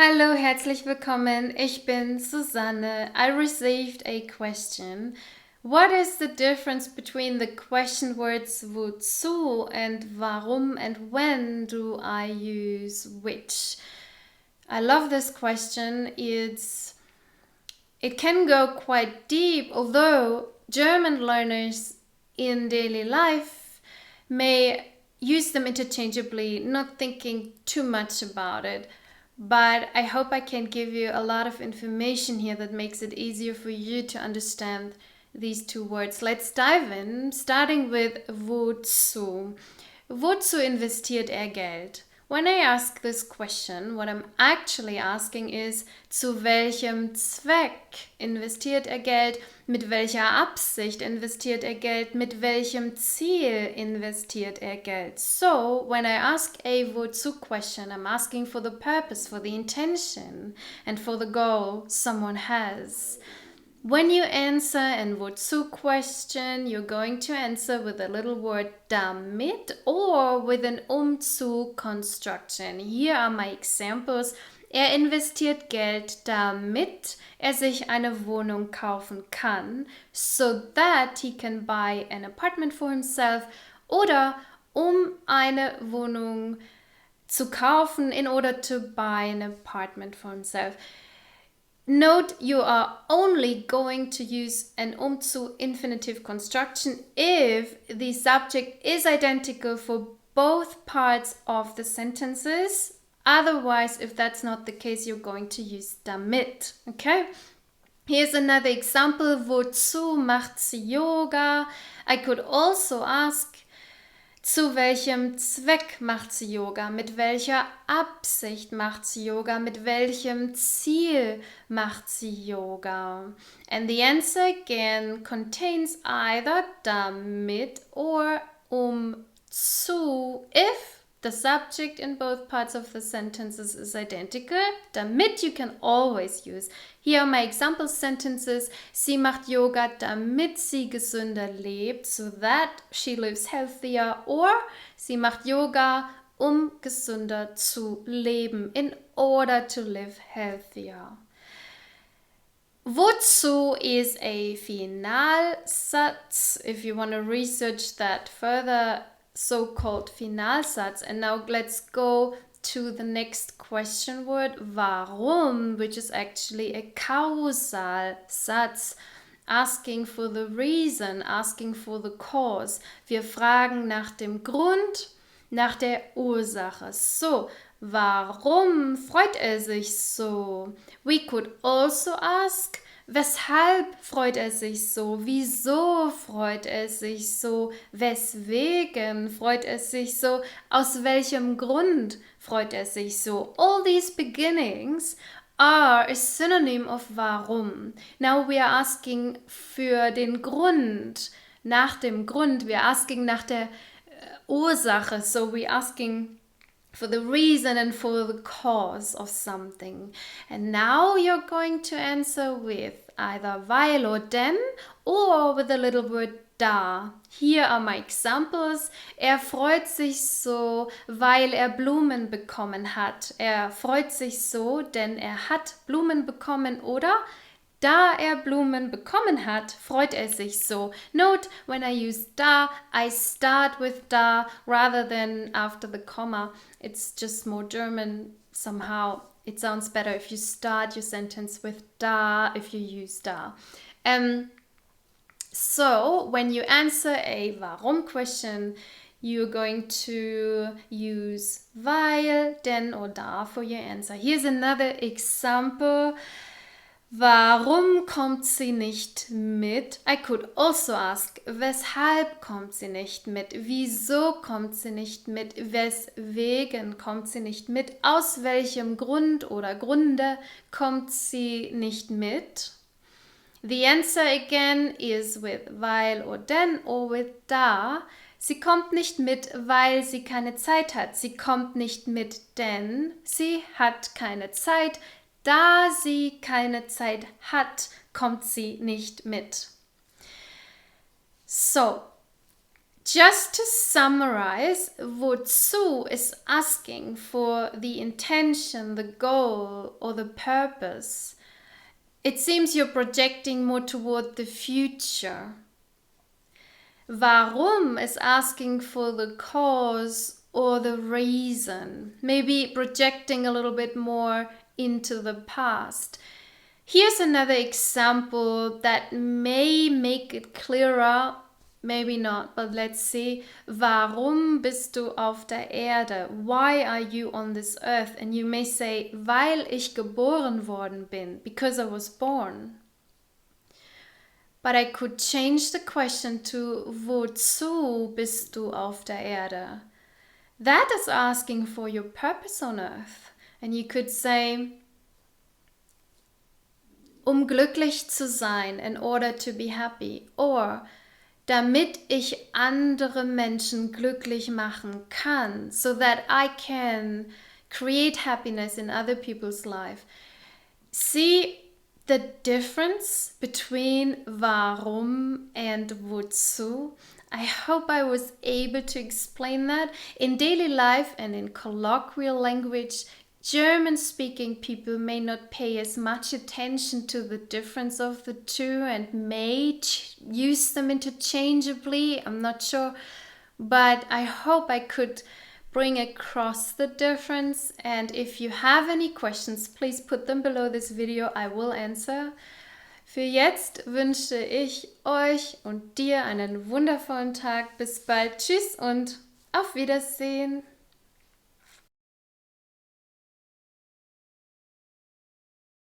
Hallo, herzlich willkommen. Ich bin Susanne. I received a question. What is the difference between the question words wozu and warum, and when do I use which? I love this question. It can go quite deep, although German learners in daily life may use them interchangeably, not thinking too much about it. But I hope I can give you a lot of information here that makes it easier for you to understand these two words. Let's dive in, starting with wozu. Wozu investiert er Geld? When I ask this question, what I'm actually asking is, zu welchem Zweck investiert er Geld? Mit welcher Absicht investiert er Geld? Mit welchem Ziel investiert er Geld? So, when I ask a wozu question, I'm asking for the purpose, for the intention, and for the goal someone has. When you answer an wozu question, you're going to answer with a little word damit or with an zu construction. Here are my examples. Er investiert Geld, damit er sich eine Wohnung kaufen kann, so that he can buy an apartment for himself, oder eine Wohnung zu kaufen in order to buy an apartment for himself. Note, you are only going to use an zu infinitive construction if the subject is identical for both parts of the sentences. Otherwise, if that's not the case, you're going to use damit. Okay? Here's another example. Wozu macht sie Yoga? I could also ask, zu welchem Zweck macht sie Yoga? Mit welcher Absicht macht sie Yoga? Mit welchem Ziel macht sie Yoga? And the answer again contains either damit or zu if the subject in both parts of the sentences is identical. Damit you can always use. Here are my example sentences. Sie macht Yoga, damit sie gesünder lebt, so that she lives healthier. Or sie macht Yoga, gesünder zu leben, in order to live healthier. Wozu is a Finalsatz. If you want to research that further, so-called Finalsatz. And now let's go to the next question word, warum, which is actually a causal Satz, asking for the reason, asking for the cause. Wir fragen nach dem Grund, nach der Ursache. So, warum freut er sich so? We could also ask, weshalb freut er sich so? Wieso freut er sich so? Weswegen freut er sich so? Aus welchem Grund freut er sich so? All these beginnings are a synonym of warum. Now we are asking für den Grund, nach dem Grund. We are asking nach der Ursache. So we are asking for the reason and for the cause of something. And now you're going to answer with either weil or denn, or with a little word da. Here are my examples. Er freut sich so, weil er Blumen bekommen hat. Er freut sich so, denn er hat Blumen bekommen, oder? Da er Blumen bekommen hat, freut er sich so. Note, when I use da, I start with da rather than after the comma. It's just more German somehow. It sounds better if you start your sentence with da, if you use da. So, when you answer a warum question, you're going to use weil, denn or da for your answer. Here's another example. Warum kommt sie nicht mit? I could also ask, weshalb kommt sie nicht mit? Wieso kommt sie nicht mit? Weswegen kommt sie nicht mit? Aus welchem Grund oder Gründe kommt sie nicht mit? The answer again is with weil or denn or with da. Sie kommt nicht mit, weil sie keine Zeit hat. Sie kommt nicht mit, denn sie hat keine Zeit. Da sie keine Zeit hat, kommt sie nicht mit. So, Just to summarize, wozu is asking for the intention, the goal, or the purpose. It seems you're projecting more toward the future. Warum is asking for the cause or the reason, maybe projecting a little bit more into the past. Here's another example that may make it clearer, maybe not, but let's see. Warum bist du auf der Erde? Why are you on this earth? And you may say, weil ich geboren worden bin, because I was born. But I could change the question to wozu bist du auf der Erde? That is asking for your purpose on earth. And you could say, glücklich zu sein, in order to be happy. Or, damit ich andere Menschen glücklich machen kann, so that I can create happiness in other people's life. See the difference between warum and wozu? I hope I was able to explain that. In daily life and in colloquial language, German-speaking people may not pay as much attention to the difference of the two and may use them interchangeably. I'm not sure, but I hope I could bring across the difference. And if you have any questions, please put them below this video. I will answer. Für jetzt wünsche ich euch und dir einen wundervollen Tag. Bis bald. Tschüss und auf Wiedersehen.